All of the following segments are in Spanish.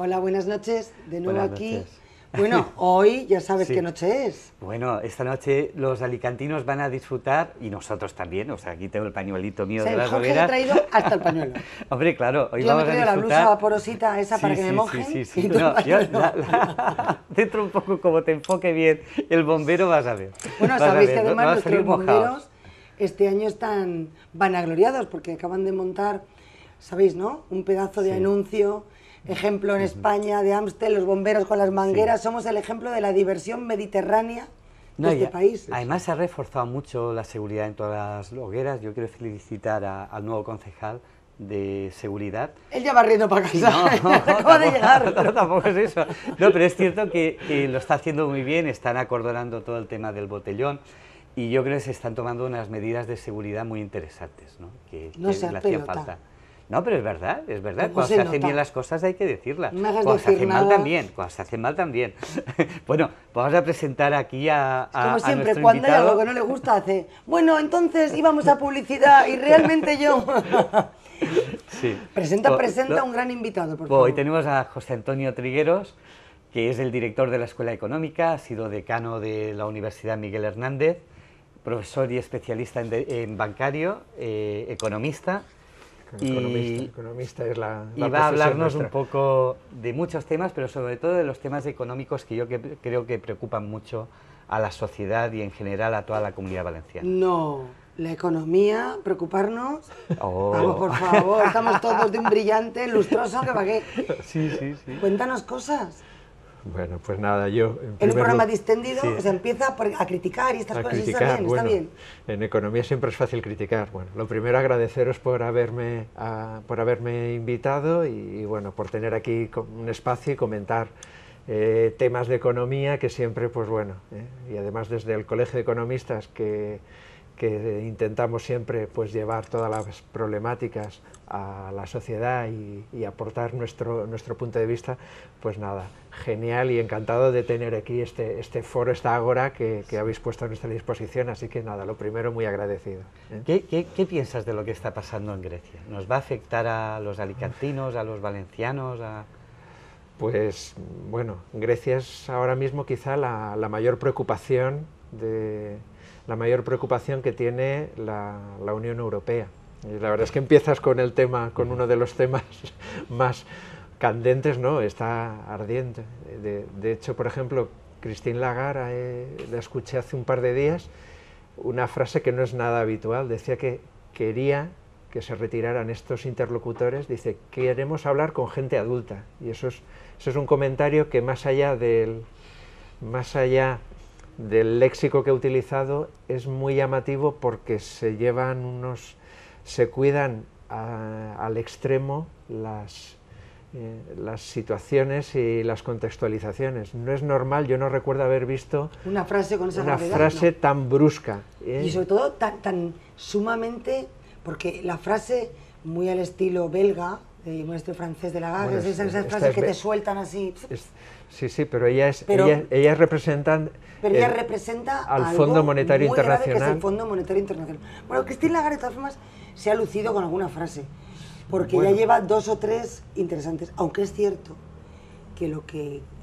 Hola, buenas noches, de nuevo Buenas aquí. noches. Bueno, hoy ya sabes Sí. qué noche es. Bueno, esta noche los alicantinos van a disfrutar, y nosotros también, o sea, aquí tengo el pañuelito mío Sí, de las Jorge le ha hogueras. traído hasta el pañuelo. Hombre, claro, hoy Yo me he vamos a traído la disfrutar... blusa porosita esa para que me mojen. Sí. Y tú el No, yo, pañuelo. dentro un poco, como te enfoque bien el bombero, vas a ver. Bueno, Vas a sabéis ver, que no además vas a nuestros salir mojados. bomberos este año están vanagloriados porque acaban de montar, ¿sabéis, no? Un pedazo de Sí. anuncio, ejemplo en España, de Amstel, los bomberos con las mangueras. Somos el ejemplo de la diversión mediterránea No, de este y país. además se ha reforzado mucho la seguridad en todas las hogueras. Yo quiero felicitar al nuevo concejal de seguridad. Él ya va riendo para casa, No, acaba de llegar. no, tampoco es eso. No, pero es cierto que lo está haciendo muy bien, están acordonando todo el tema del botellón y yo creo que se están tomando unas medidas de seguridad muy interesantes, ¿no? Que No seas le hacía pelota. falta. No, pero es verdad, es verdad. ¿Cómo Cuando se se hacen nota? bien las cosas hay que decirlas. No me hagas Cuando se decir hacen mal nada. también, cuando se hacen mal también. Bueno, vamos a presentar aquí a Como siempre, nuestro cuando hay invitado. algo que no le gusta, hace, bueno, entonces íbamos a publicidad y realmente yo... Sí. Presenta Lo- un gran invitado, por Bueno, hoy favor. tenemos a José Antonio Trigueros, que es el director de la Escuela Económica, ha sido decano de la Universidad Miguel Hernández, profesor y especialista en bancario, economista, Economista es la y va a profesión hablarnos un nuestra. poco de muchos temas, pero sobre todo de los temas económicos que yo creo que preocupan mucho a la sociedad y en general a toda la Comunidad Valenciana. No, la economía, preocuparnos. Oh. Vamos, por favor, estamos todos de un brillante, lustroso, que para qué. Sí. Cuéntanos cosas. Bueno, pues nada, yo... En un primer programa lu- distendido, Sí. o sea, empieza a criticar y estas a cosas, y criticar, está bien, bueno, está bien. en economía siempre es fácil criticar. Bueno, lo primero agradeceros por haberme invitado y bueno, por tener aquí un espacio y comentar temas de economía que siempre, pues bueno, y además desde el Colegio de Economistas que intentamos siempre pues llevar todas las problemáticas a la sociedad y aportar nuestro punto de vista, pues nada, genial y encantado de tener aquí este foro, esta ágora que habéis puesto a nuestra disposición, así que nada, lo primero muy agradecido. ¿Qué piensas de lo que está pasando en Grecia? ¿Nos va a afectar a los alicantinos, a los valencianos? Pues bueno, Grecia es ahora mismo quizá la mayor preocupación que tiene la Unión Europea. Y la verdad es que empiezas con uno de los temas más candentes, ¿no? Está ardiente. De hecho, por ejemplo, Christine Lagarde, la escuché hace un par de días, una frase que no es nada habitual, decía que quería que se retiraran estos interlocutores, dice, queremos hablar con gente adulta. Y eso es un comentario que más allá del léxico que he utilizado es muy llamativo porque se cuidan al extremo las situaciones y las contextualizaciones. No es normal, yo no recuerdo haber visto Una frase con esa una gravedad, frase ¿no? tan brusca. Y sobre todo tan sumamente, porque la frase muy al estilo belga, de maestro francés de Lagarde, Bueno, esas esta frases es que be- te sueltan así. Sí, pero ella es representante Pero ella representa al algo Fondo Monetario muy grave, que es Internacional. el Fondo Monetario Internacional. Bueno, Christine Lagarde de todas formas se ha lucido con alguna frase, porque Bueno. ya lleva 2 o 3 interesantes, aunque es cierto que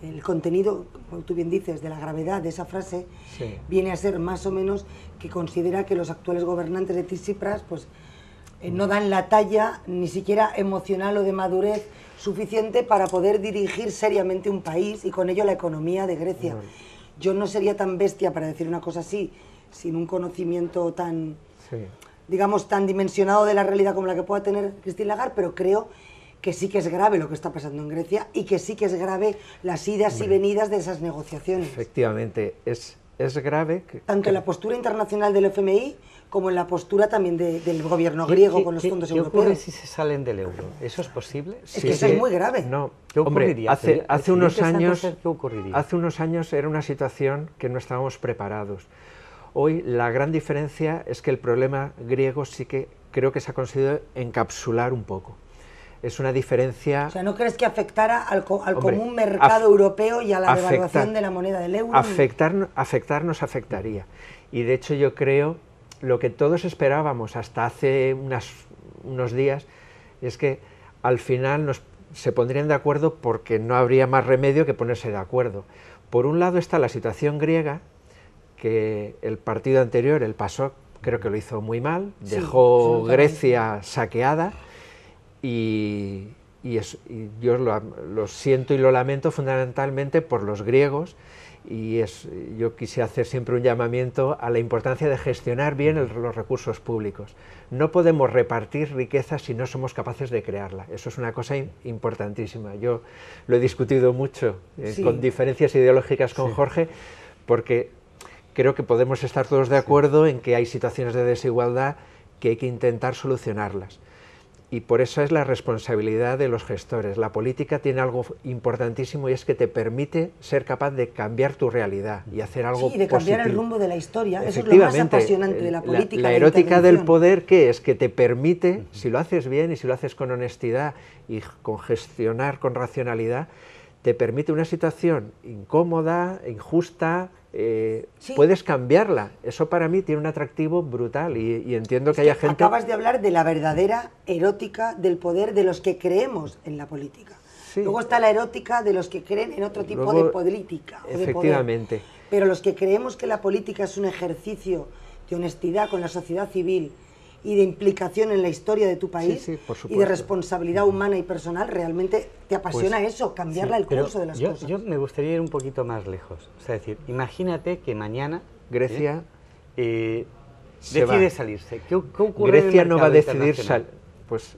el contenido, como tú bien dices, de la gravedad de esa frase, Sí. viene a ser más o menos que considera que los actuales gobernantes de Tsipras pues no dan la talla ni siquiera emocional o de madurez suficiente para poder dirigir seriamente un país y con ello la economía de Grecia. Bueno. Yo no sería tan bestia para decir una cosa así, sin un conocimiento tan, Sí. digamos, tan dimensionado de la realidad como la que pueda tener Christine Lagarde, pero creo que sí que es grave lo que está pasando en Grecia y que sí que es grave las idas y venidas de esas negociaciones. Efectivamente, es grave. Tanto en la postura internacional del FMI como en la postura también del gobierno griego con los fondos ¿Qué ocurre europeos. si se salen del euro? ¿Eso es posible? Es que eso es muy grave. No, ¿Qué hombre, ocurriría? hace Sería unos interesante años, saber qué ocurriría. hace unos años era una situación que no estábamos preparados. Hoy la gran diferencia es que el problema griego sí que creo que se ha conseguido encapsular un poco. Es una diferencia... O sea, ¿no crees que afectara al Hombre, común mercado europeo y a la afecta- devaluación de la moneda del euro? Afectarnos afectaría. Y de hecho yo creo, lo que todos esperábamos hasta hace unos días, es que al final se pondrían de acuerdo porque no habría más remedio que ponerse de acuerdo. Por un lado está la situación griega, que el partido anterior, el PASOK, creo que lo hizo muy mal, sí, dejó Grecia saqueada y yo lo siento y lo lamento fundamentalmente por los griegos, y yo quise hacer siempre un llamamiento a la importancia de gestionar bien los recursos públicos. No podemos repartir riqueza si no somos capaces de crearla. Eso es una cosa importantísima. Yo lo he discutido mucho con diferencias ideológicas con Jorge, porque creo que podemos estar todos de acuerdo en que hay situaciones de desigualdad que hay que intentar solucionarlas. Y por eso es la responsabilidad de los gestores. La política tiene algo importantísimo y es que te permite ser capaz de cambiar tu realidad y hacer algo positivo. Sí, de cambiar el rumbo de la historia. Eso es lo más apasionante de la política. La erótica del poder, ¿qué es? Que te permite, si lo haces bien y si lo haces con honestidad y con gestionar con racionalidad, te permite una situación incómoda, injusta, puedes cambiarla. Eso para mí tiene un atractivo brutal y entiendo que haya gente... Acabas de hablar de la verdadera erótica del poder de los que creemos en la política. Sí. Luego está la erótica de los que creen en otro tipo de política. Efectivamente. De poder. Pero los que creemos que la política es un ejercicio de honestidad con la sociedad civil y de implicación en la historia de tu país y de responsabilidad humana y personal, realmente te apasiona eso, cambiarla el curso de las cosas. Yo me gustaría ir un poquito más lejos. O sea, decir, imagínate que mañana Grecia decide salirse. ¿Qué ocurre Grecia no va a decidir salir. Pues,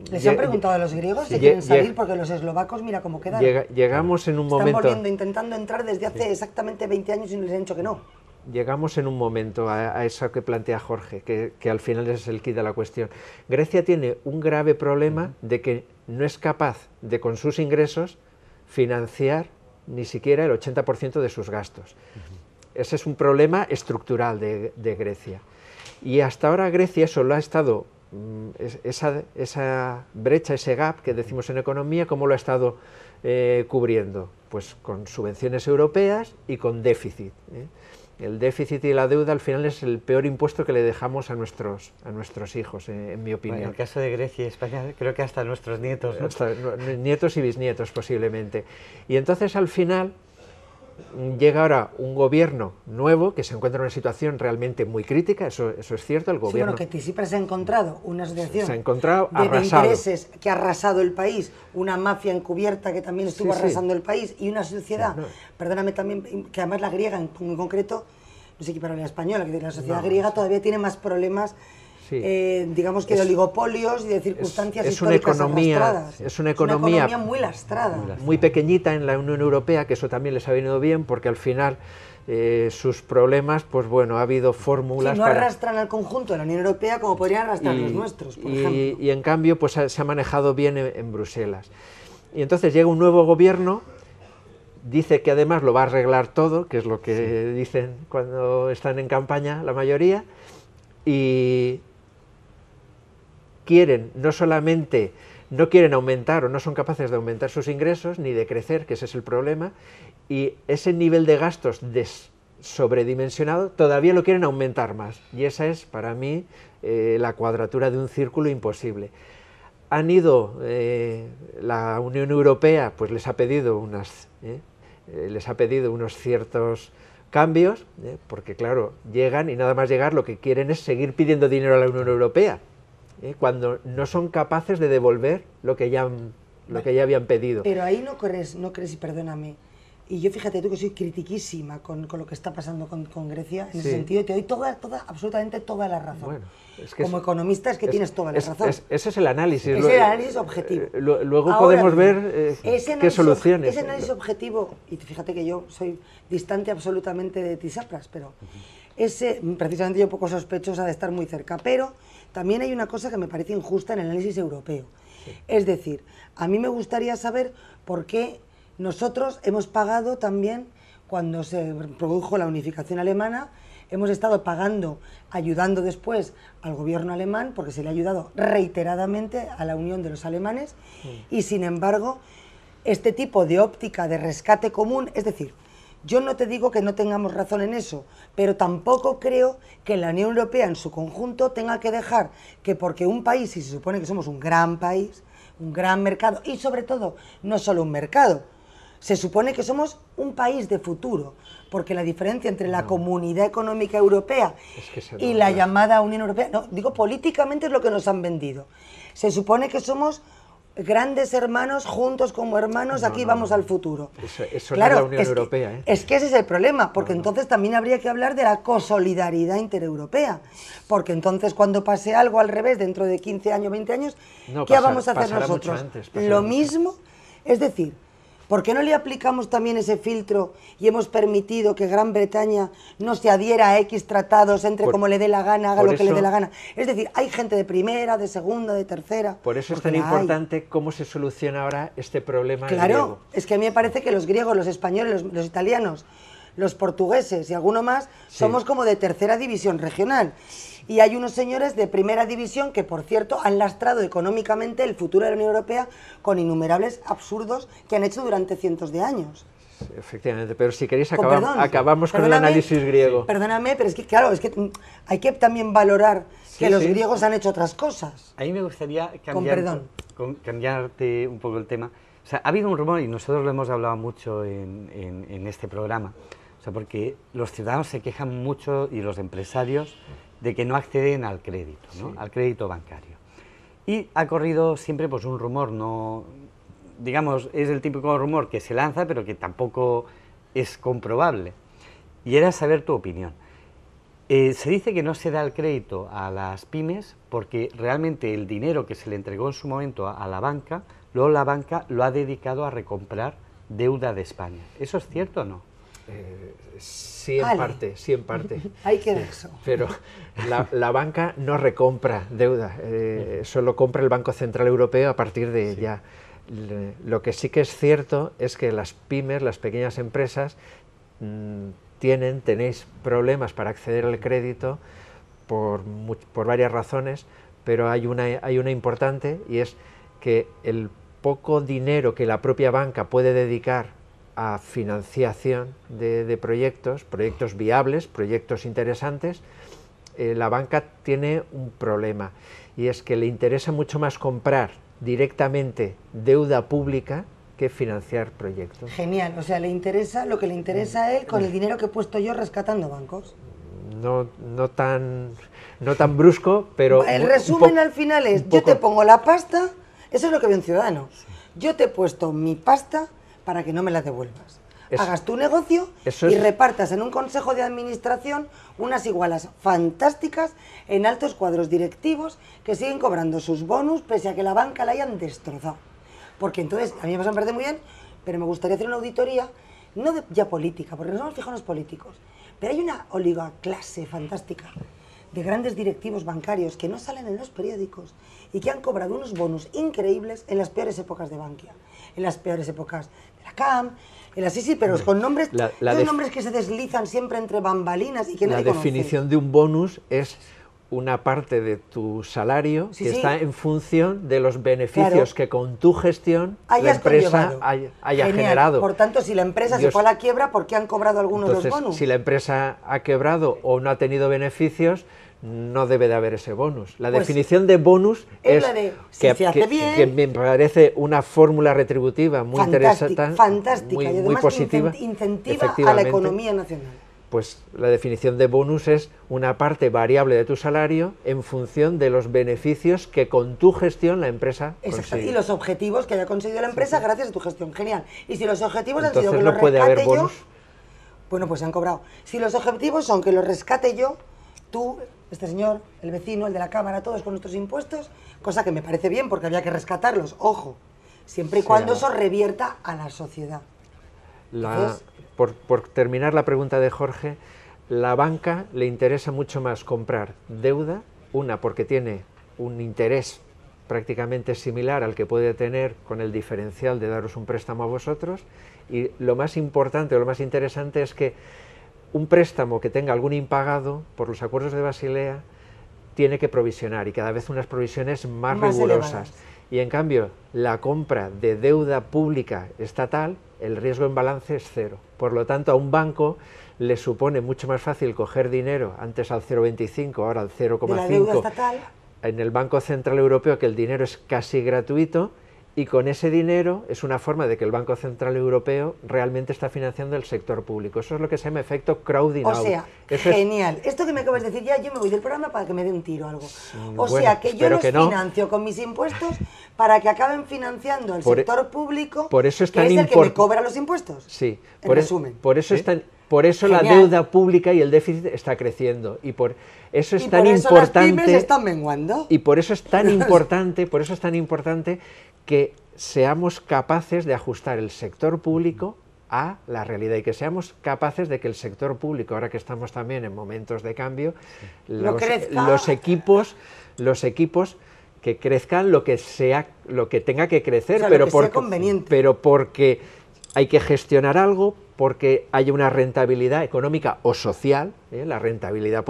les han preguntado a los griegos si quieren salir, porque los eslovacos, mira cómo quedaron. Llegamos en un momento... Están volviendo, intentando entrar desde hace exactamente 20 años y les han dicho que no. Llegamos en un momento a eso que plantea Jorge, que al final es el quid de la cuestión. Grecia tiene un grave problema de que no es capaz de, con sus ingresos, financiar ni siquiera el 80% de sus gastos. Ese es un problema estructural de Grecia. Y hasta ahora Grecia solo ha estado, esa brecha, ese gap que decimos en economía, ¿cómo lo ha estado cubriendo? Pues con subvenciones europeas y con déficit. El déficit y la deuda al final es el peor impuesto que le dejamos a nuestros hijos, en mi opinión. Bueno, en el caso de Grecia y España, creo que hasta a nuestros nietos, ¿no? Hasta nietos y bisnietos posiblemente. Y entonces al final llega ahora un gobierno nuevo que se encuentra en una situación realmente muy crítica, eso es cierto, el gobierno... Sí, bueno, que siempre se ha encontrado una asociación de intereses que ha arrasado el país, una mafia encubierta que también estuvo arrasando el país y una sociedad, perdóname también, que además la griega en concreto, no sé equiparable a la española, que la sociedad griega todavía tiene más problemas, digamos que de oligopolios y de circunstancias históricas arrastradas. Es una economía muy lastrada. Muy pequeñita en la Unión Europea, que eso también les ha venido bien, porque al final sus problemas, pues bueno, ha habido fórmulas... no arrastran al conjunto de la Unión Europea como podrían arrastrar los nuestros, por ejemplo. Y en cambio, pues se ha manejado bien en Bruselas. Y entonces llega un nuevo gobierno, dice que además lo va a arreglar todo, que es lo que dicen cuando están en campaña la mayoría, y no quieren aumentar o no son capaces de aumentar sus ingresos ni de crecer, que ese es el problema, y ese nivel de gastos sobredimensionado todavía lo quieren aumentar más, y esa es para mí la cuadratura de un círculo imposible. La Unión Europea pues les ha pedido unos ciertos cambios, porque claro, llegan y nada más llegar lo que quieren es seguir pidiendo dinero a la Unión Europea, cuando no son capaces de devolver lo que ya habían pedido. Pero ahí no crees, y perdóname, y yo fíjate tú que soy critiquísima con lo que está pasando con Grecia, en ese sentido, y te doy absolutamente toda la razón. Bueno, como economista es que tienes toda la razón. Ese es el análisis. Es el análisis objetivo. Luego ahora, podemos ver qué soluciones. Ese análisis objetivo, y fíjate que yo soy distante absolutamente de Tsipras, pero precisamente yo poco sospechosa de estar muy cerca, pero también hay una cosa que me parece injusta en el análisis europeo. Es decir, a mí me gustaría saber por qué nosotros hemos pagado también, cuando se produjo la unificación alemana, hemos estado pagando, ayudando después al gobierno alemán, porque se le ha ayudado reiteradamente a la unión de los alemanes, y sin embargo, este tipo de óptica de rescate común, es decir, yo no te digo que no tengamos razón en eso, pero tampoco creo que la Unión Europea en su conjunto tenga que dejar que porque un país, y se supone que somos un gran país, un gran mercado y sobre todo, no solo un mercado, se supone que somos un país de futuro, porque la diferencia entre la Comunidad Económica Europea y la llamada Unión Europea, no, digo políticamente es lo que nos han vendido. Se supone que somos grandes hermanos, juntos como hermanos, aquí vamos al futuro. Eso claro, no es la Unión Europea. Es que ese es el problema, porque entonces también habría que hablar de la consolidaridad intereuropea, porque entonces cuando pase algo al revés, dentro de 15 años, 20 años, ¿qué vamos a hacer nosotros? Lo mismo, es decir, ¿por qué no le aplicamos también ese filtro y hemos permitido que Gran Bretaña no se adhiera a X tratados, entre como le dé la gana, haga lo que le dé la gana? Es decir, hay gente de primera, de segunda, de tercera. Por eso es tan importante cómo se soluciona ahora este problema griego. Claro, es que a mí me parece que los griegos, los españoles, los italianos, los portugueses y alguno más, somos como de tercera división regional. Y hay unos señores de primera división que, por cierto, han lastrado económicamente el futuro de la Unión Europea con innumerables absurdos que han hecho durante cientos de años. Efectivamente, pero si queréis acabamos con el análisis griego. Perdóname, pero es que, claro, es que hay que también valorar que los griegos han hecho otras cosas. A mí me gustaría cambiarte un poco el tema. O sea, ha habido un rumor, y nosotros lo hemos hablado mucho en este programa, o sea, porque los ciudadanos se quejan mucho, y los empresarios, de que no acceden al crédito, ¿no? Al crédito bancario. Y ha corrido siempre pues un rumor, no, digamos, es el típico rumor que se lanza, pero que tampoco es comprobable. Y era saber tu opinión. Se dice que no se da el crédito a las pymes porque realmente el dinero que se le entregó en su momento a la banca, luego la banca lo ha dedicado a recomprar deuda de España. ¿Eso es cierto o no? Sí, en parte, sí, en parte. Hay que ver eso. Pero la banca no recompra deuda, solo compra el Banco Central Europeo a partir de ya. Lo que sí que es cierto es que las pymes, las pequeñas empresas, tenéis problemas para acceder al crédito por varias razones, pero hay una importante, y es que el poco dinero que la propia banca puede dedicar a financiación de proyectos viables, proyectos interesantes, la banca tiene un problema, y es que le interesa mucho más comprar directamente deuda pública que financiar proyectos. Genial, o sea, le interesa lo que le interesa a él con el dinero que he puesto yo rescatando bancos. No tan brusco, pero... El resumen al final es, yo te pongo la pasta, eso es lo que ve un ciudadano, yo te he puesto mi pasta para que no me la devuelvas. Hagas tu negocio y repartas en un consejo de administración unas igualas fantásticas en altos cuadros directivos que siguen cobrando sus bonus pese a que la banca la hayan destrozado. Porque entonces, a mí me parece muy bien, pero me gustaría hacer una auditoría, no ya política, porque nos hemos fijado en los políticos, pero hay una oligoclase fantástica de grandes directivos bancarios que no salen en los periódicos y que han cobrado unos bonus increíbles en las peores épocas de Bankia, en las peores épocas de la CAM, en las pero con nombres, los nombres que se deslizan siempre entre bambalinas y que nadie conoce. La definición de un bonus es una parte de tu salario que está en función de los beneficios que con tu gestión la empresa haya generado. Por tanto, si la empresa se fue a la quiebra, ¿por qué han cobrado algunos los bonus? Si la empresa ha quebrado o no ha tenido beneficios, no debe de haber ese bonus. La definición de bonus es la de, que me parece una fórmula retributiva muy interesante, fantástica, y además muy positiva, incentiva a la economía nacional. Pues la definición de bonus es una parte variable de tu salario en función de los beneficios que con tu gestión la empresa consigue. Y los objetivos que haya conseguido la empresa gracias a tu gestión. Genial. Y si los objetivos Entonces, han sido que no los puede rescate haber yo, bonus. bueno, pues se han cobrado. Si los objetivos son que los rescate yo, tú, este señor, el vecino, el de la cámara, todos con nuestros impuestos, cosa que me parece bien porque había que rescatarlos, ojo, siempre y cuando eso revierta a la sociedad. Por terminar la pregunta de Jorge, la banca le interesa mucho más comprar deuda, porque tiene un interés prácticamente similar al que puede tener con el diferencial de daros un préstamo a vosotros, y lo más importante o lo más interesante es que un préstamo que tenga algún impagado por los acuerdos de Basilea tiene que provisionar, y cada vez unas provisiones más rigurosas. Elevadas. Y en cambio, la compra de deuda pública estatal, el riesgo en balance es cero. Por lo tanto, a un banco le supone mucho más fácil coger dinero, antes al 0,25, ahora al 0,5, en el Banco Central Europeo, que el dinero es casi gratuito, y con ese dinero es una forma de que el Banco Central Europeo realmente está financiando el sector público. Eso es lo que se llama efecto crowding out. O sea, Eso genial. Esto que me acabas de decir, ya yo me voy del programa para que me dé un tiro o algo. O bueno, sea, que yo los espero que no. financio con mis impuestos para que acaben financiando el sector público, por eso es que tan es el que me cobra los impuestos. Sí, en resumen. por eso por eso la deuda pública y el déficit está creciendo, y por eso es tan importante. Las pymes están menguando. Y por eso es tan importante, que seamos capaces de ajustar el sector público a la realidad, y que seamos capaces de que el sector público, ahora que estamos también en momentos de cambio, los equipos que crezcan lo que tenga que crecer, o sea, pero sea conveniente. Pero porque hay que gestionar algo, porque haya una rentabilidad económica o social. La rentabilidad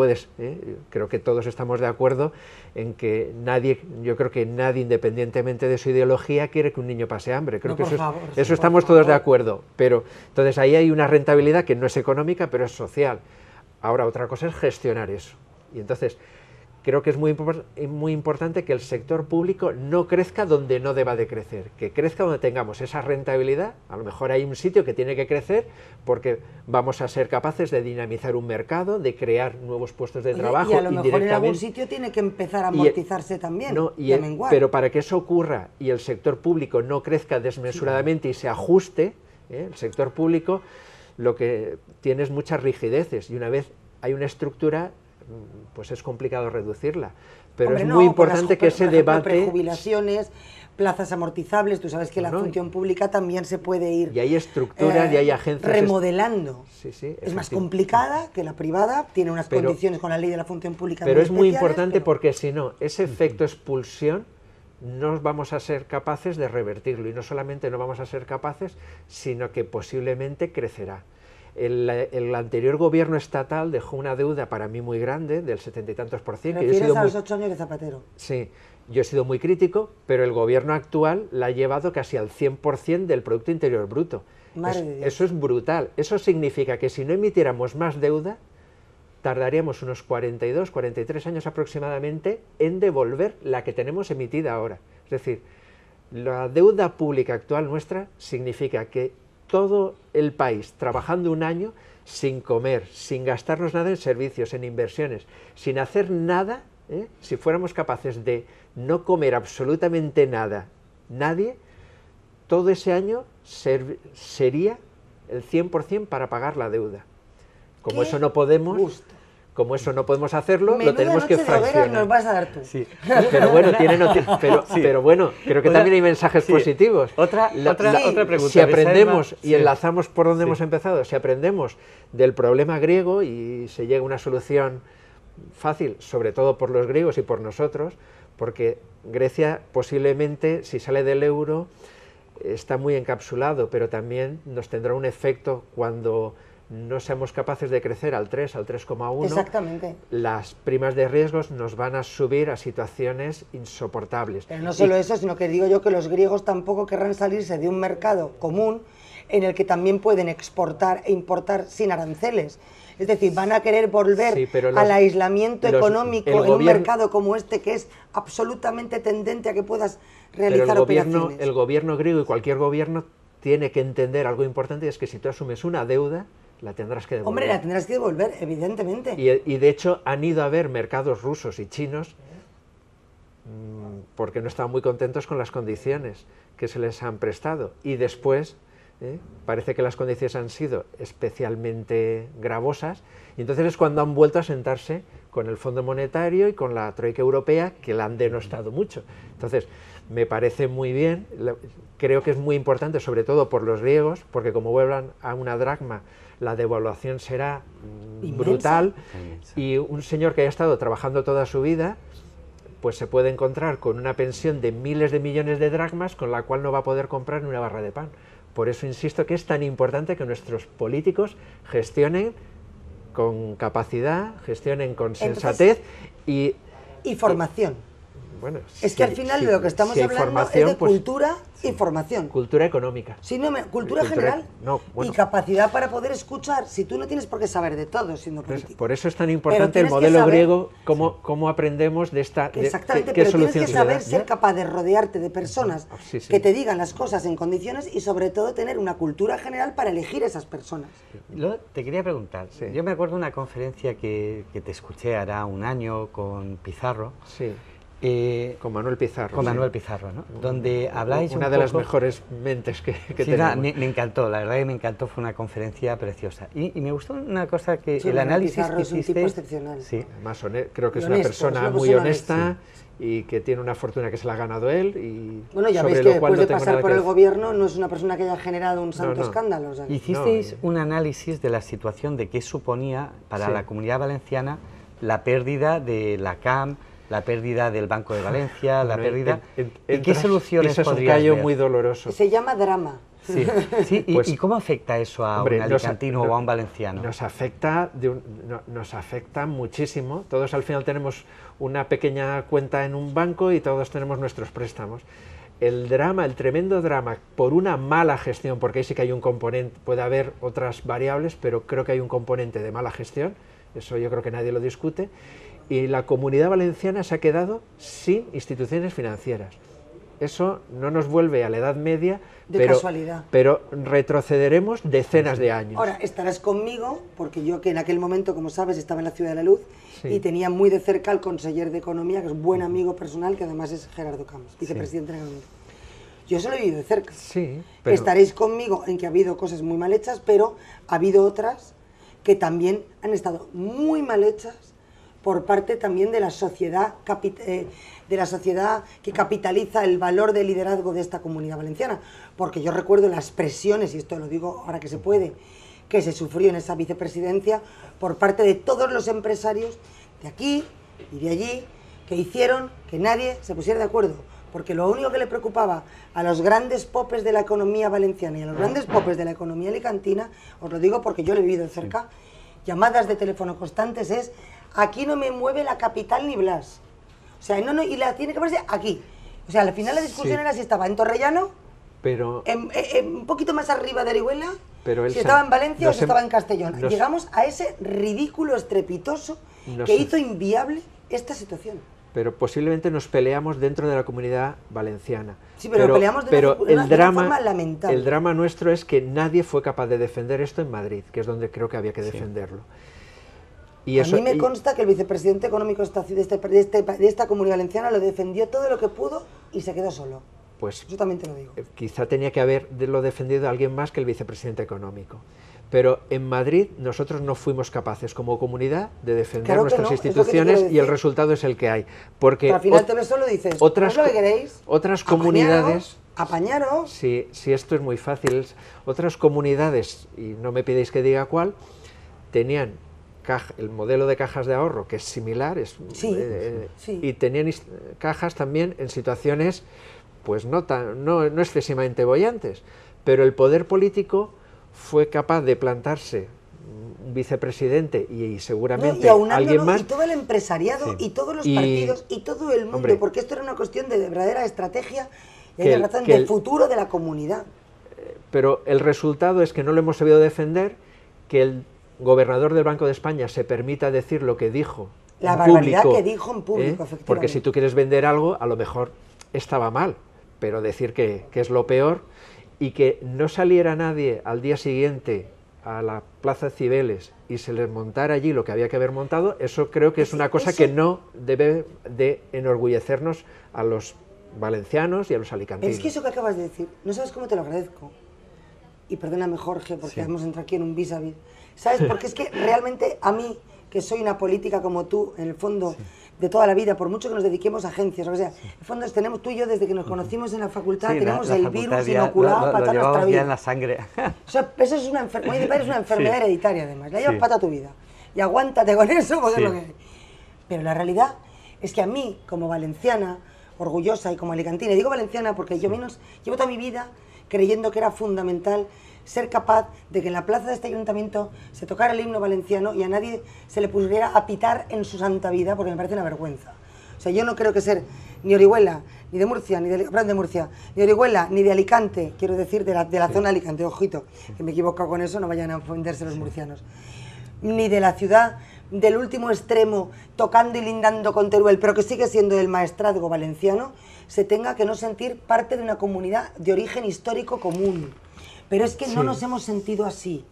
creo que todos estamos de acuerdo en que yo creo que nadie, independientemente de su ideología, quiere que un niño pase hambre. Creo que eso estamos todos de acuerdo, pero entonces ahí hay una rentabilidad que no es económica, pero es social. Ahora, otra cosa es gestionar eso, y entonces creo que es muy importante que el sector público no crezca donde no deba de crecer, que crezca donde tengamos esa rentabilidad. A lo mejor hay un sitio que tiene que crecer porque vamos a ser capaces de dinamizar un mercado, de crear nuevos puestos de trabajo. Y a lo mejor en algún sitio tiene que empezar a amortizarse también, y a menguar. Pero para que eso ocurra y el sector público no crezca desmesuradamente y se ajuste, el sector público lo que tiene es muchas rigideces, y una vez hay una estructura, pues es complicado reducirla, pero es muy importante que ese debate... Prejubilaciones, plazas amortizables, tú sabes que la función pública también se puede ir... Y hay estructuras y hay agencias... Remodelando. Sí, es más complicada que la privada, tiene unas condiciones con la ley de la función pública. Pero es muy importante porque si no, ese efecto expulsión no vamos a ser capaces de revertirlo, y no solamente no vamos a ser capaces, sino que posiblemente crecerá. El anterior gobierno estatal dejó una deuda para mí muy grande, del 70 y tantos %. ¿Te refieres a los 8 años de Zapatero? Sí, yo he sido muy crítico, pero el gobierno actual la ha llevado casi al 100% del Producto Interior Bruto. Madre de Dios. Eso es brutal. Eso significa que si no emitiéramos más deuda, tardaríamos unos 42, 43 años aproximadamente en devolver la que tenemos emitida ahora. Es decir, la deuda pública actual nuestra significa que todo el país trabajando un año sin comer, sin gastarnos nada en servicios, en inversiones, sin hacer nada, si fuéramos capaces de no comer absolutamente nada, nadie, todo ese año sería el 100% para pagar la deuda. Como eso no podemos... Como eso no podemos hacerlo, lo tenemos que fraccionar. Nos vas a dar tú. Sí. Pero bueno, pero bueno, creo que también hay mensajes positivos. Otra pregunta. Si aprendemos, y enlazamos por donde hemos empezado, si aprendemos del problema griego y se llega a una solución fácil, sobre todo por los griegos y por nosotros, porque Grecia posiblemente, si sale del euro, está muy encapsulado, pero también nos tendrá un efecto cuando no seamos capaces de crecer al 3, al 3,1, exactamente, las primas de riesgos nos van a subir a situaciones insoportables. Pero no solo eso, sino que digo yo que los griegos tampoco querrán salirse de un mercado común en el que también pueden exportar e importar sin aranceles. Es decir, van a querer volver al aislamiento económico en un mercado como este, que es absolutamente tendente a que puedas realizar operaciones. El gobierno griego y cualquier gobierno tiene que entender algo importante, y es que si tú asumes una deuda, la tendrás que devolver. Hombre, la tendrás que devolver, evidentemente. Y de hecho han ido a ver mercados rusos y chinos porque no estaban muy contentos con las condiciones que se les han prestado. Y después parece que las condiciones han sido especialmente gravosas, y entonces es cuando han vuelto a sentarse con el Fondo Monetario y con la Troika Europea, que la han denostado mucho. Entonces, me parece muy bien, creo que es muy importante, sobre todo por los griegos, porque como vuelvan a una dracma, la devaluación será brutal, y un señor que haya estado trabajando toda su vida, pues se puede encontrar con una pensión de miles de millones de dracmas, con la cual no va a poder comprar ni una barra de pan. Por eso insisto que es tan importante que nuestros políticos gestionen con capacidad, gestionen con sensatez y formación. bueno, es que al final de lo que estamos hablando es de cultura y formación. Cultura económica. Sí, no, cultura general y capacidad para poder escuchar. Si tú no tienes por qué saber de todo siendo político. Por eso es tan importante el modelo griego, cómo aprendemos de esta... Exactamente, pero tienes que saber ser capaz de rodearte de personas que te digan las cosas en condiciones y sobre todo tener una cultura general para elegir esas personas. Te quería preguntar, yo me acuerdo de una conferencia que te escuché hará un año con Pizarro. Sí. Con Manuel Pizarro. Con Manuel Pizarro, ¿no? Donde habláis una de las mejores mentes que tenemos. Me encantó, la verdad que me encantó, fue una conferencia preciosa. Y me gustó una cosa que sí, el análisis Pizarro que es un tipo excepcional. Sí. Más creo que es una persona muy honesta y que tiene una fortuna que se la ha ganado él. Y bueno, ya veis que después de pasar por el gobierno no es una persona que haya generado un santo escándalo. O sea, hicisteis un análisis de la situación de qué suponía para la Comunidad Valenciana la pérdida de la CAM, la pérdida del Banco de Valencia, la pérdida... ¿Y qué soluciones podrías ver? Es un callo muy doloroso. Se llama drama. Sí, sí. Pues, ¿Y cómo afecta eso a un alicantino o a un valenciano? Nos afecta muchísimo. Todos al final tenemos una pequeña cuenta en un banco y todos tenemos nuestros préstamos. El drama, el tremendo drama, por una mala gestión, porque ahí sí que hay un componente, puede haber otras variables, pero creo que hay un componente de mala gestión, eso yo creo que nadie lo discute, y la Comunidad Valenciana se ha quedado sin instituciones financieras. Eso no nos vuelve a la Edad Media, pero retrocederemos decenas de años. Ahora, estarás conmigo, porque yo que en aquel momento, como sabes, estaba en la Ciudad de la Luz y tenía muy de cerca al conseller de Economía, que es buen amigo personal, que además es Gerardo Camps, vicepresidente de Economía. Yo se lo he vivido de cerca. Sí, pero... Estaréis conmigo en que ha habido cosas muy mal hechas, pero ha habido otras que también han estado muy mal hechas por parte también de la sociedad que capitaliza el valor de liderazgo de esta Comunidad Valenciana, porque yo recuerdo las presiones, y esto lo digo ahora que se puede, que se sufrió en esa vicepresidencia por parte de todos los empresarios de aquí y de allí, que hicieron que nadie se pusiera de acuerdo, porque lo único que le preocupaba a los grandes popes de la economía valenciana y a los grandes popes de la economía alicantina, os lo digo porque yo lo he vivido de cerca, llamadas de teléfono constantes es: aquí no me mueve la capital ni Blas. O sea, y la tiene que ponerse aquí. O sea, al final la discusión era si estaba en Torrellano, pero un poquito más arriba de Orihuela, pero si estaba en Valencia o si estaba en Castellón. Llegamos a ese ridículo estrepitoso que hizo inviable esta situación. Pero posiblemente nos peleamos dentro de la Comunidad Valenciana. Sí, pero peleamos de una forma lamentable. El drama nuestro es que nadie fue capaz de defender esto en Madrid, que es donde creo que había que defenderlo. Y a mí me consta que el vicepresidente económico de esta Comunidad Valenciana lo defendió todo lo que pudo y se quedó solo. Pues yo también te lo digo. Quizá tenía que haberlo defendido alguien más que el vicepresidente económico. Pero en Madrid nosotros no fuimos capaces como comunidad de defender nuestras instituciones y el resultado es el que hay. Porque pero al final te ves solo y dices, otras, lo que queréis, otras comunidades... Apañaros. Sí, esto es muy fácil. Otras comunidades, y no me pidéis que diga cuál, tenían el modelo de cajas de ahorro, que es similar, y tenían cajas también en situaciones pues no excesivamente bollantes, pero el poder político fue capaz de plantarse un vicepresidente y seguramente alguien más. Y todo el empresariado, y todos los partidos, y todo el mundo, porque esto era una cuestión de verdadera estrategia y de razón del futuro de la comunidad. Pero el resultado es que no lo hemos sabido defender, que el gobernador del Banco de España se permita decir lo que dijo la barbaridad que dijo en público, efectivamente. Porque si tú quieres vender algo, a lo mejor estaba mal, pero decir que es lo peor, y que no saliera nadie al día siguiente a la Plaza Cibeles y se les montara allí lo que había que haber montado, eso creo que es una cosa que no debe de enorgullecernos a los valencianos y a los alicantinos. Es que eso que acabas de decir, no sabes cómo te lo agradezco. Y perdóname, Jorge, porque hemos entrado aquí en un vis a vis. ¿Sabes? Porque es que realmente a mí, que soy una política como tú, en el fondo, de toda la vida, por mucho que nos dediquemos a agencias, o sea, en el fondo tenemos tú y yo, desde que nos conocimos en la facultad, tenemos el virus inoculado para toda nuestra vida. En la sangre. O sea, eso es una enfermedad hereditaria, además. La llevas para toda tu vida. Y aguántate con eso, porque es lo que hay. Pero la realidad es que a mí, como valenciana, orgullosa y como alicantina, y digo valenciana porque yo menos llevo toda mi vida creyendo que era fundamental ser capaz de que en la plaza de este ayuntamiento se tocara el himno valenciano y a nadie se le pusiera a pitar en su santa vida, porque me parece una vergüenza. O sea, yo no creo que ser ni Orihuela, ni de Murcia, ni de Murcia, ni Orihuela, ni de Alicante, quiero decir, de la zona de Alicante, ojito, que me he equivocado con eso, no vayan a ofenderse los murcianos, ni de la ciudad del último extremo, tocando y lindando con Teruel, pero que sigue siendo el maestrazgo valenciano, se tenga que no sentir parte de una comunidad de origen histórico común. Pero es que no nos hemos sentido así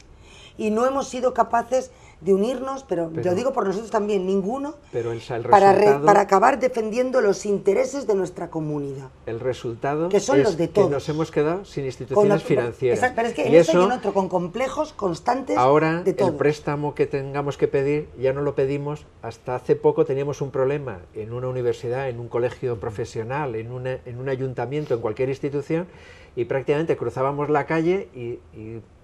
y no hemos sido capaces de unirnos, pero lo digo por nosotros también, ninguno, pero el para acabar defendiendo los intereses de nuestra comunidad. El resultado que son los de todos. Que nos hemos quedado sin instituciones financieras. Exacto, pero es que en eso y en otro, con complejos constantes ahora, de todos. el préstamo que tengamos que pedir, ya no lo pedimos. Hasta hace poco teníamos un problema en una universidad, en un colegio profesional, en un ayuntamiento, en cualquier institución, y prácticamente cruzábamos la calle y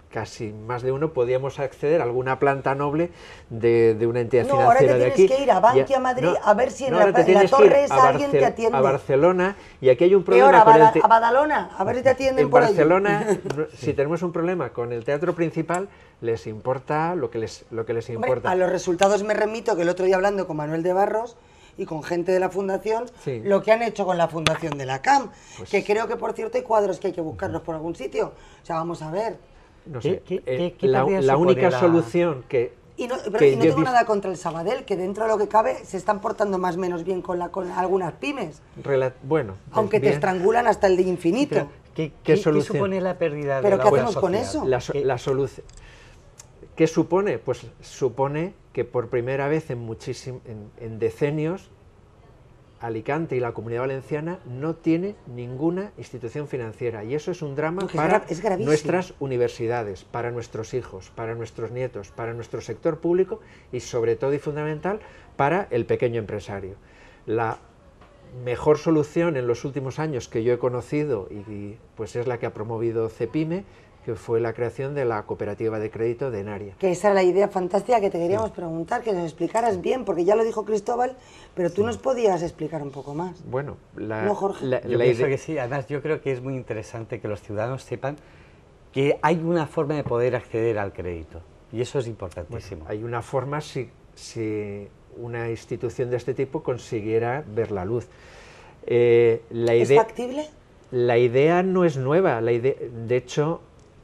casi más de uno podíamos acceder a alguna planta noble de una entidad financiera de aquí. Ahora te tienes que ir a Bankia Madrid a ver si en la torre esa alguien te atiende. A Barcelona, y aquí hay un problema ahora, con a Badalona, a ver si te atienden por ahí. En Barcelona, si tenemos un problema con el teatro principal, les importa lo que les importa. Hombre, a los resultados me remito, que el otro día hablando con Manuel de Barros y con gente de la Fundación, lo que han hecho con la Fundación de la CAM, que creo que, por cierto, hay cuadros que hay que buscarlos por algún sitio. O sea, vamos a ver. No sé, la única solución que... Y no tengo nada contra el Sabadell, que dentro de lo que cabe se están portando más o menos bien con algunas pymes. Bueno, aunque te estrangulan hasta el de infinito. ¿Qué supone la pérdida de la ¿Pero qué hacemos con eso? La solución... ¿Qué supone? Pues supone que por primera vez en decenios Alicante y la Comunidad Valenciana no tiene ninguna institución financiera, y eso es un drama para nuestras universidades, para nuestros hijos, para nuestros nietos, para nuestro sector público y sobre todo y fundamental para el pequeño empresario. La mejor solución en los últimos años que yo he conocido y pues es la que ha promovido CEPIME, que fue la creación de la cooperativa de crédito de Enaria. Que esa era la idea fantástica que te queríamos preguntar, que nos explicaras bien, porque ya lo dijo Cristóbal, pero tú nos podías explicar un poco más. Bueno, ¿no, Jorge? Yo pienso que sí, además yo creo que es muy interesante que los ciudadanos sepan que hay una forma de poder acceder al crédito, y eso es importantísimo. Bueno, hay una forma si una institución de este tipo consiguiera ver la luz. ¿Es factible? La idea no es nueva, de hecho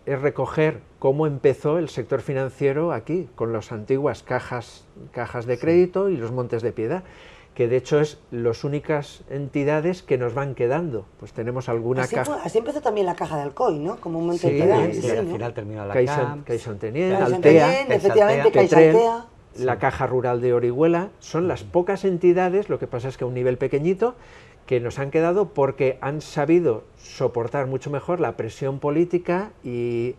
es recoger cómo empezó el sector financiero aquí, con las antiguas cajas de crédito y los montes de piedad, que de hecho es las únicas entidades que nos van quedando. Pues tenemos alguna caja... Así empezó también la caja de Alcoy, ¿no? Como un monte de piedad. Sí, al final terminó la CAM, CaixaAntenien, Altea, efectivamente, CaixaAntea. La Caja Rural de Orihuela, son las pocas entidades, lo que pasa es que a un nivel pequeñito, que nos han quedado porque han sabido soportar mucho mejor la presión política y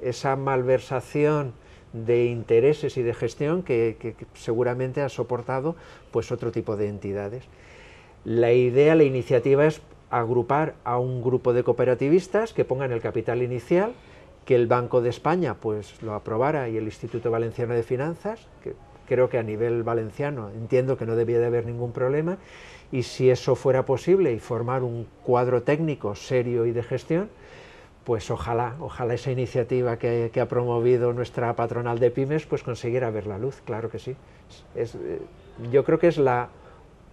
esa malversación de intereses y de gestión que seguramente ha soportado pues otro tipo de entidades. La iniciativa es agrupar a un grupo de cooperativistas que pongan el capital inicial, que el Banco de España pues lo aprobara y el Instituto Valenciano de Finanzas, que creo que a nivel valenciano entiendo que no debía de haber ningún problema, y si eso fuera posible y formar un cuadro técnico serio y de gestión, pues ojalá esa iniciativa que ha promovido nuestra patronal de pymes pues consiguiera ver la luz, claro que sí. Yo creo que es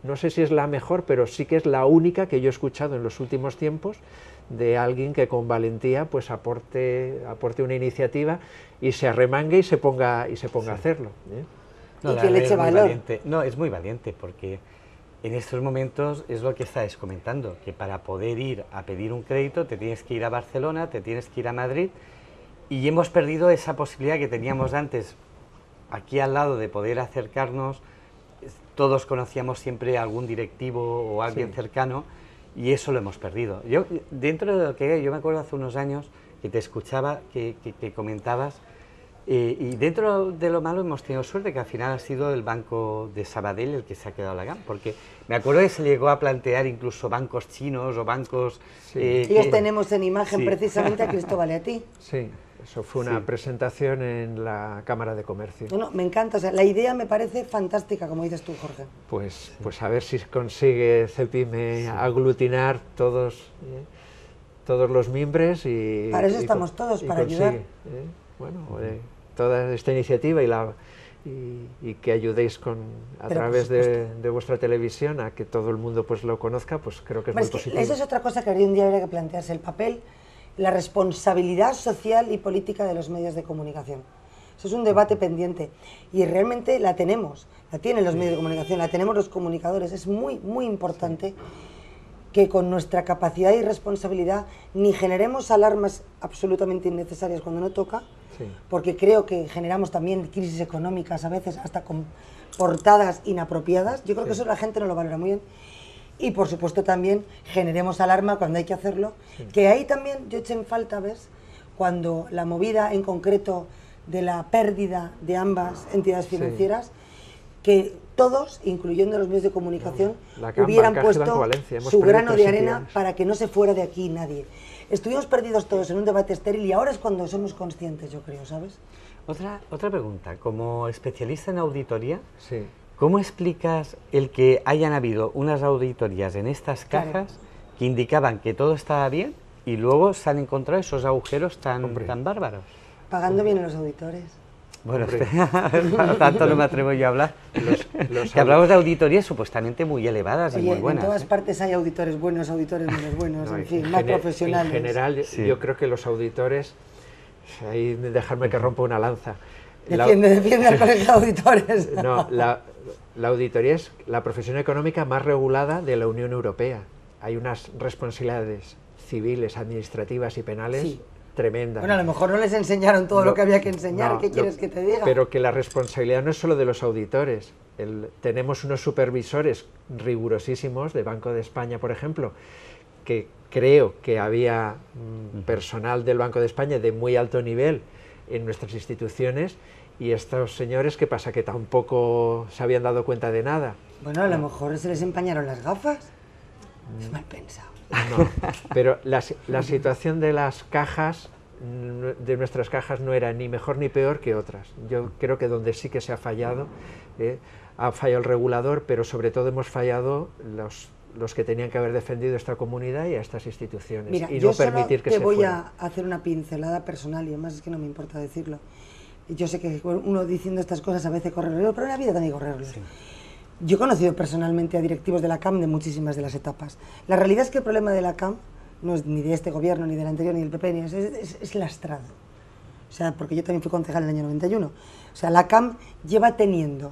no sé si es la mejor, pero sí que es la única que yo he escuchado en los últimos tiempos de alguien que con valentía pues aporte una iniciativa y se arremangue y se ponga a hacerlo. Y que le eche valor. No, es muy valiente porque en estos momentos es lo que estáis comentando, que para poder ir a pedir un crédito te tienes que ir a Barcelona, te tienes que ir a Madrid, y hemos perdido esa posibilidad que teníamos antes aquí al lado de poder acercarnos. Todos conocíamos siempre a algún directivo o alguien cercano, y eso lo hemos perdido. Yo, dentro de lo que yo me acuerdo hace unos años que te escuchaba, que comentabas, y dentro de lo malo hemos tenido suerte que al final ha sido el Banco de Sabadell el que se ha quedado la GAM, porque me acuerdo que se llegó a plantear incluso bancos chinos o bancos... Ellos tenemos en imagen precisamente a Cristóbal y a ti. Sí, eso fue una presentación en la Cámara de Comercio. No, me encanta, o sea, la idea me parece fantástica, como dices tú, Jorge. Pues a ver si consigue CEPIME aglutinar todos los miembros y... Para eso estamos todos, para ayudar. Bueno, toda esta iniciativa y y que ayudéis a través de vuestra televisión a que todo el mundo pues lo conozca, pues creo que es muy positivo. Esa es otra cosa que un día habría que plantearse, el papel, la responsabilidad social y política de los medios de comunicación. Eso es un debate pendiente y realmente la tenemos, la tienen los medios de comunicación, la tenemos los comunicadores. Es muy, muy importante que con nuestra capacidad y responsabilidad ni generemos alarmas absolutamente innecesarias cuando no toca, porque creo que generamos también crisis económicas a veces hasta con portadas inapropiadas. Yo creo que eso la gente no lo valora muy bien. Y por supuesto también generemos alarma cuando hay que hacerlo, que ahí también yo eché en falta, ¿ves? Cuando la movida en concreto de la pérdida de ambas entidades financieras, que todos, incluyendo los medios de comunicación, hubieran puesto su grano de arena para que no se fuera de aquí nadie. Estuvimos perdidos todos en un debate estéril y ahora es cuando somos conscientes, yo creo, ¿sabes? Otra pregunta, como especialista en auditoría, ¿cómo explicas el que hayan habido unas auditorías en estas cajas que indicaban que todo estaba bien y luego se han encontrado esos agujeros tan bárbaros? Pagando bien a los auditores. Bueno, tanto no me atrevo yo a hablar. Que hablamos de auditorías supuestamente muy elevadas y muy buenas. En todas partes hay auditores buenos, auditores menos buenos, en fin, más profesionales. En general, yo creo que los auditores, ahí dejarme que rompa una lanza. Defiende al colegio de auditores. No, la auditoría es la profesión económica más regulada de la Unión Europea. Hay unas responsabilidades civiles, administrativas y penales tremenda. Bueno, a lo mejor no les enseñaron todo lo que había que enseñar, ¿qué quieres que te diga? Pero que la responsabilidad no es solo de los auditores. Tenemos unos supervisores rigurosísimos de Banco de España, por ejemplo, que creo que había personal del Banco de España de muy alto nivel en nuestras instituciones, y estos señores, ¿qué pasa? Que tampoco se habían dado cuenta de nada. Bueno, a lo mejor se les empañaron las gafas. Es mal pensado. No, pero la situación de las cajas, de nuestras cajas, no era ni mejor ni peor que otras. Yo creo que donde sí que se ha fallado el regulador, pero sobre todo hemos fallado los que tenían que haber defendido esta comunidad y a estas instituciones. Mira, y yo no permitir que se voy fueran. a hacer una pincelada personal, y además es que no me importa decirlo. Yo sé que uno diciendo estas cosas a veces corre riesgo, pero en la vida también corre riesgo. Yo he conocido personalmente a directivos de la CAM de muchísimas de las etapas. La realidad es que el problema de la CAM no es ni de este gobierno, ni del anterior, ni del PP, es lastrado. O sea, porque yo también fui concejal en el año 91. O sea, la CAM lleva teniendo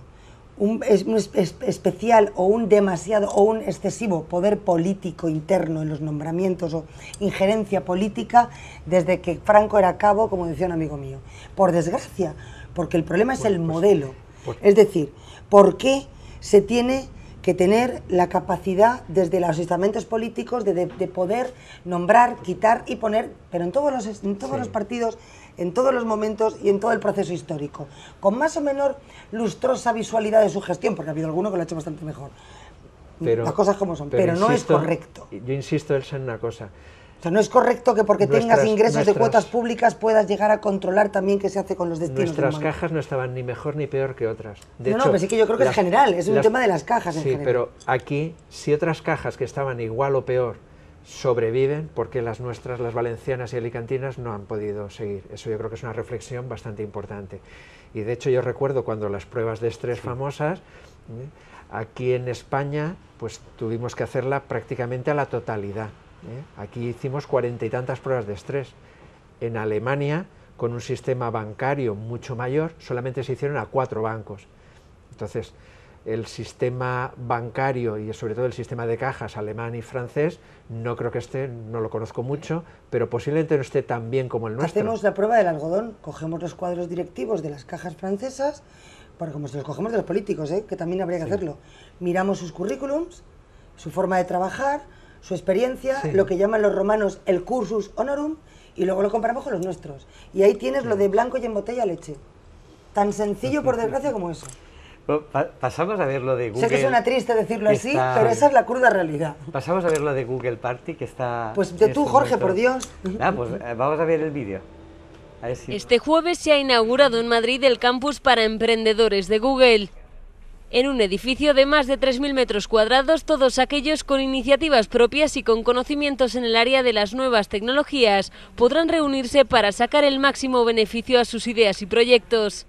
un especial o un demasiado o un excesivo poder político interno en los nombramientos o injerencia política desde que Franco era cabo, como decía un amigo mío. Por desgracia, porque el problema es el modelo. Es decir, ¿por qué se tiene que tener la capacidad desde los estamentos políticos de poder nombrar, quitar y poner, pero en todos los partidos, en todos los momentos y en todo el proceso histórico, con más o menos lustrosa visualidad de su gestión, porque ha habido alguno que lo ha hecho bastante mejor, las cosas como son, pero no es correcto. Yo insisto, Elsa, en una cosa. O sea, no es correcto que porque tengas ingresos de cuotas públicas puedas llegar a controlar también qué se hace con los destinos. Nuestras cajas no estaban ni mejor ni peor que otras. De hecho, pero sí que yo creo que es general, es un tema de las cajas en general. Sí, pero aquí, si otras cajas que estaban igual o peor sobreviven, porque las nuestras, las valencianas y alicantinas, no han podido seguir. Eso yo creo que es una reflexión bastante importante. Y de hecho yo recuerdo cuando las pruebas de estrés famosas, aquí en España, pues tuvimos que hacerla prácticamente a la totalidad. Aquí hicimos 40 y tantas pruebas de estrés. En Alemania, con un sistema bancario mucho mayor, solamente se hicieron a 4 bancos. Entonces, el sistema bancario y sobre todo el sistema de cajas alemán y francés, no creo que esté, no lo conozco mucho, pero posiblemente no esté tan bien como el nuestro. Hacemos la prueba del algodón, cogemos los cuadros directivos de las cajas francesas, porque como si los cogemos de los políticos, que también habría que hacerlo. Miramos sus currículums, su forma de trabajar, su experiencia, lo que llaman los romanos el cursus honorum, y luego lo comparamos con los nuestros. Y ahí tienes lo de blanco y en botella leche. Tan sencillo, por desgracia, como eso. Bueno, pasamos a ver lo de Google. Sé que suena triste decirlo así, pero esa es la cruda realidad. Pasamos a ver lo de Google Party, que está... Pues de tú, Jorge, por Dios. Pues vamos a ver el vídeo. Este jueves se ha inaugurado en Madrid el campus para emprendedores de Google. En un edificio de más de 3.000 metros cuadrados, todos aquellos con iniciativas propias y con conocimientos en el área de las nuevas tecnologías podrán reunirse para sacar el máximo beneficio a sus ideas y proyectos.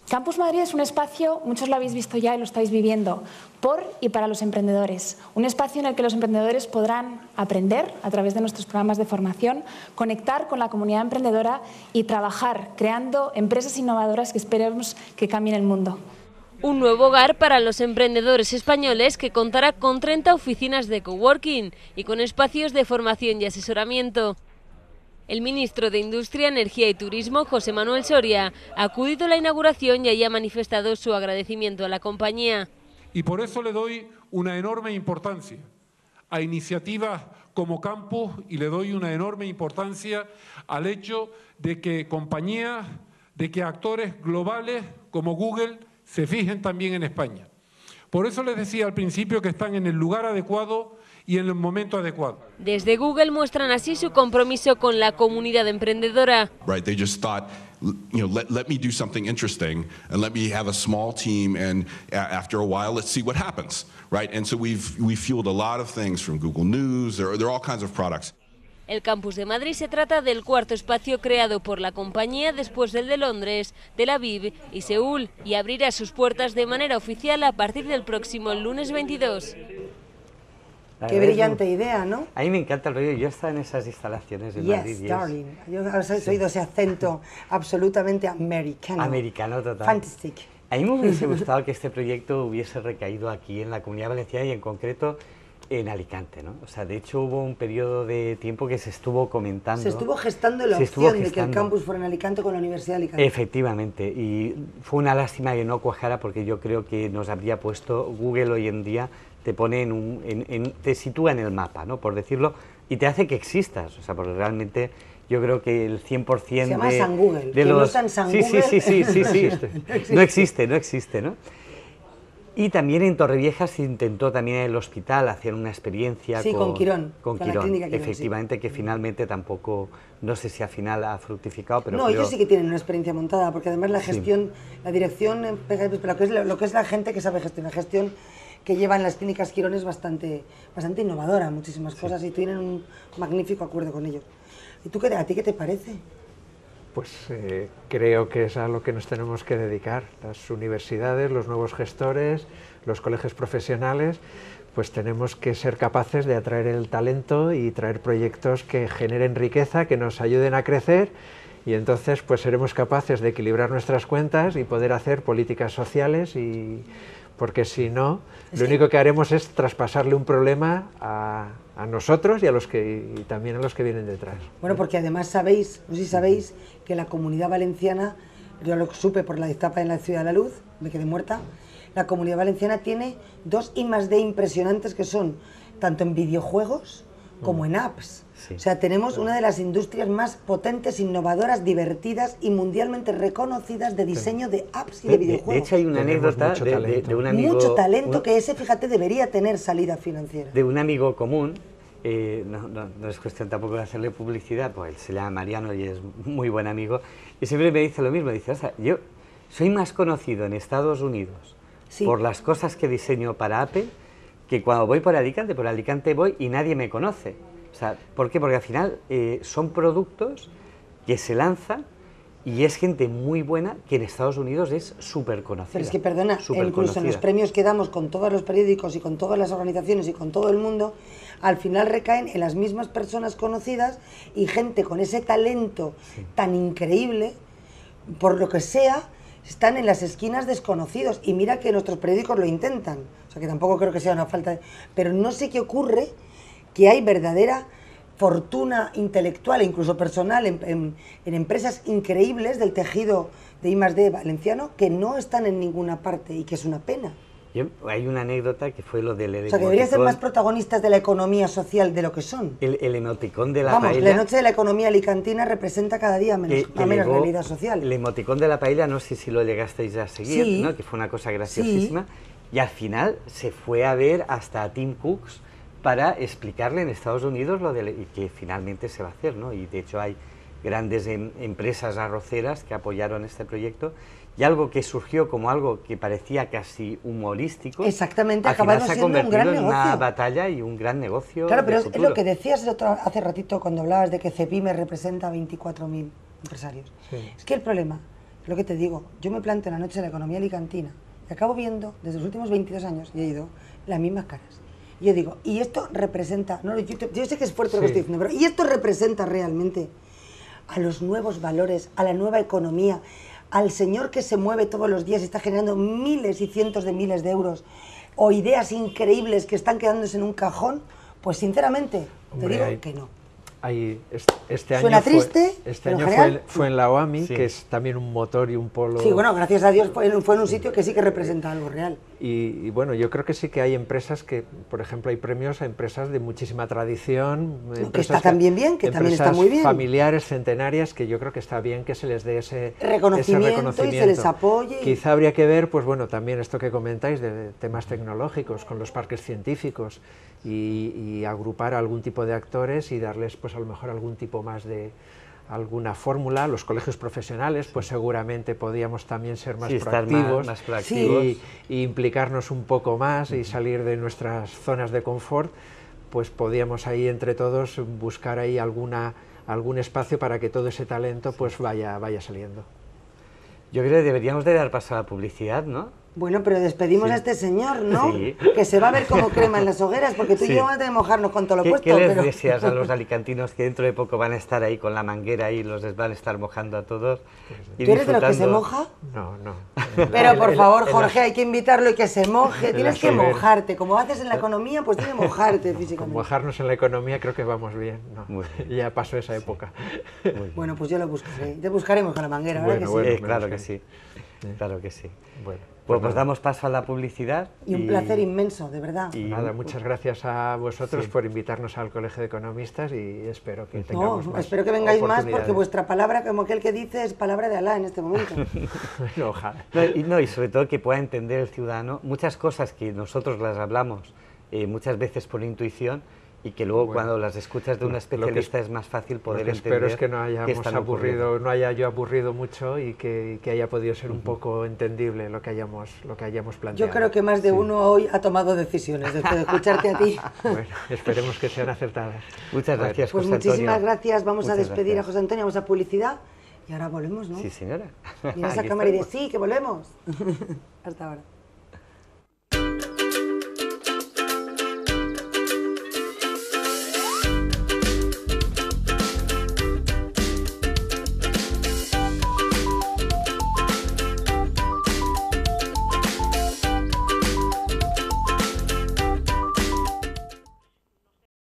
Campus Madrid es un espacio, muchos lo habéis visto ya y lo estáis viviendo, por y para los emprendedores. Un espacio en el que los emprendedores podrán aprender a través de nuestros programas de formación, conectar con la comunidad emprendedora y trabajar creando empresas innovadoras que esperemos que cambien el mundo. Un nuevo hogar para los emprendedores españoles que contará con 30 oficinas de coworking y con espacios de formación y asesoramiento. El ministro de Industria, Energía y Turismo, José Manuel Soria, ha acudido a la inauguración y ahí ha manifestado su agradecimiento a la compañía. Y por eso le doy una enorme importancia a iniciativas como Campus y le doy una enorme importancia al hecho de que compañías, de que actores globales como Google se fijen también en España. Por eso les decía al principio que están en el lugar adecuado y en el momento adecuado. Desde Google muestran así su compromiso con la comunidad emprendedora. Right, they just thought, let me do something interesting and let me have a small team, and after a while let's see what happens, right? And so we fueled a lot of things from Google News. There are all kinds of products. El campus de Madrid se trata del cuarto espacio creado por la compañía después del de Londres, Tel Aviv y Seúl, y abrirá sus puertas de manera oficial a partir del próximo lunes 22. Qué brillante idea, ¿no? A mí me encanta el rollo. Yo he estado en esas instalaciones en Madrid. Yes, darling. Yo he oído ese acento absolutamente americano. Americano total. Fantastic. A mí me hubiese gustado que este proyecto hubiese recaído aquí en la Comunidad Valenciana y en concreto en Alicante, ¿no? O sea, de hecho hubo un periodo de tiempo que se estuvo comentando. Se estuvo gestando la opción de que el campus fuera en Alicante con la Universidad de Alicante. Efectivamente, y fue una lástima que no cuajara porque yo creo que nos habría puesto Google hoy en día, te pone te sitúa en el mapa, ¿no? Por decirlo, y te hace que existas, o sea, porque realmente yo creo que el 100% se llama San Google, de los... no está en San Google. Sí. No existe, ¿no? Y también en Torrevieja se intentó también en el hospital hacer una experiencia con Quirón, con Quirón, la clínica Quirón, efectivamente, que finalmente tampoco, no sé si al final ha fructificado, pero no, ellos sí que tienen una experiencia montada, porque además la gestión, la dirección, lo que es la gente que sabe gestionar, la gestión que llevan las clínicas Quirón es bastante innovadora, muchísimas cosas, y tienen un magnífico acuerdo con ellos. ¿Y tú a ti qué te parece? Pues creo que es a lo que nos tenemos que dedicar, las universidades, los nuevos gestores, los colegios profesionales, pues tenemos que ser capaces de atraer el talento y traer proyectos que generen riqueza, que nos ayuden a crecer, y entonces pues seremos capaces de equilibrar nuestras cuentas y poder hacer políticas sociales, y porque si no, lo único que haremos es traspasarle un problema a nosotros y también a los que vienen detrás. Bueno, porque además sabéis, no sé si sabéis, que la Comunidad Valenciana, yo lo supe por la etapa en la Ciudad de la Luz, me quedé muerta, la Comunidad Valenciana tiene 2 I+D impresionantes que son tanto en videojuegos como en apps. Sí. O sea, tenemos una de las industrias más potentes, innovadoras, divertidas y mundialmente reconocidas de diseño de apps y de videojuegos. De hecho, hay una anécdota de un amigo... Mucho talento que ese, fíjate, debería tener salida financiera. De un amigo común, no es cuestión tampoco de hacerle publicidad, pues él se llama Mariano y es muy buen amigo, y siempre me dice lo mismo, dice, o sea, yo soy más conocido en Estados Unidos por las cosas que diseño para Apple, que cuando voy por Alicante voy y nadie me conoce. O sea, ¿por qué? Porque al final son productos que se lanzan y es gente muy buena que en Estados Unidos es súper conocida. Pero es que, perdona, incluso en los premios que damos con todos los periódicos y con todas las organizaciones y con todo el mundo, al final recaen en las mismas personas conocidas y gente con ese talento tan increíble, por lo que sea, están en las esquinas desconocidos. Y mira que nuestros periódicos lo intentan, o sea que tampoco creo que sea una falta de... Pero no sé qué ocurre, que hay verdadera fortuna intelectual e incluso personal en empresas increíbles del tejido de I+D valenciano que no están en ninguna parte y que es una pena. Hay una anécdota que fue lo del emoticón. O sea, que deberían ser más protagonistas de la economía social de lo que son. El emoticón de la paella... la noche de la economía alicantina representa cada día menos realidad social. El emoticón de la paella, no sé si lo llegasteis a seguir, ¿no? Que fue una cosa graciosísima. Sí. Y al final se fue a ver hasta a Tim Cooks para explicarle en Estados Unidos y que finalmente se va a hacer, ¿no? Y de hecho hay grandes empresas arroceras que apoyaron este proyecto, y algo que surgió como algo que parecía casi humorístico, exactamente, al final se ha convertido en una negocio. Batalla y un gran negocio. Claro, pero es lo que decías hace ratito cuando hablabas de que Cepime representa a 24.000 empresarios. Sí. Es que el problema Lo que te digo, yo me planteo en la noche de la economía alicantina y acabo viendo, desde los últimos 22 años, y he ido las mismas caras. Y yo digo, y esto representa, no, yo sé que es fuerte lo que estoy diciendo, pero ¿y esto representa realmente a los nuevos valores, a la nueva economía, al señor que se mueve todos los días y está generando miles y cientos de miles de euros, o ideas increíbles que están quedándose en un cajón? Pues sinceramente, te digo que no. Este Suena año triste, este año fue en la OAMI, que es también un motor y un polo... Sí, bueno, gracias a Dios fue en un sitio que sí que representa algo real. Y bueno, yo creo que sí que hay empresas que, por ejemplo, hay premios a empresas de muchísima tradición, que está también bien, que también está muy bien. Familiares, centenarias, que yo creo que está bien que se les dé ese reconocimiento y se les apoye. Quizá habría que ver, pues bueno, también esto que comentáis de temas tecnológicos con los parques científicos y agrupar a algún tipo de actores y darles, pues a lo mejor algún tipo más de alguna fórmula. Los colegios profesionales, pues seguramente podíamos también ser más proactivos, más proactivos. Y implicarnos un poco más y salir de nuestras zonas de confort, pues podíamos ahí entre todos buscar ahí algún espacio para que todo ese talento pues vaya saliendo. Yo creo que deberíamos de dar paso a la publicidad, ¿no? Bueno, pero despedimos a este señor, ¿no? Sí. Que se va a ver como crema en las hogueras, porque tú y yo vamos a tener que mojarnos con todo lo puesto. ¿Qué les deseas a los alicantinos que dentro de poco van a estar ahí con la manguera y los van a estar mojando a todos? ¿Tú eres de los que se moja? No. Pero por favor, Jorge, hay que invitarlo y que se moje. Tienes que mojarte. Como haces en la economía, pues tienes que mojarte físicamente. Con mojarnos en la economía creo que vamos bien. No, ya pasó esa época. Bueno, pues yo lo buscaré. Te buscaremos con la manguera, ¿verdad que sí? Bueno, claro que sí. Claro que sí. Bueno. Pues damos paso a la publicidad. Y un placer inmenso, de verdad. Y nada, muchas gracias a vosotros por invitarnos al Colegio de Economistas y espero que tengamos más espero que vengáis más, porque vuestra palabra, como aquel que dice, es palabra de Alá en este momento. Bueno, ojalá. Y sobre todo que pueda entender el ciudadano muchas cosas que nosotros las hablamos muchas veces por intuición, y que luego cuando las escuchas de un especialista es más fácil poder entender. Espero es que no haya yo aburrido mucho y que haya podido ser un poco entendible lo que hayamos planteado. Yo creo que más de uno hoy ha tomado decisiones después de escucharte a ti. Bueno, esperemos que sean acertadas. Muchas gracias, pues José Antonio. Muchísimas gracias. Vamos a despedir a José Antonio, vamos a publicidad y ahora volvemos, ¿no? Sí, señora. Mira esa cámara y dice, sí, que volvemos. Hasta ahora.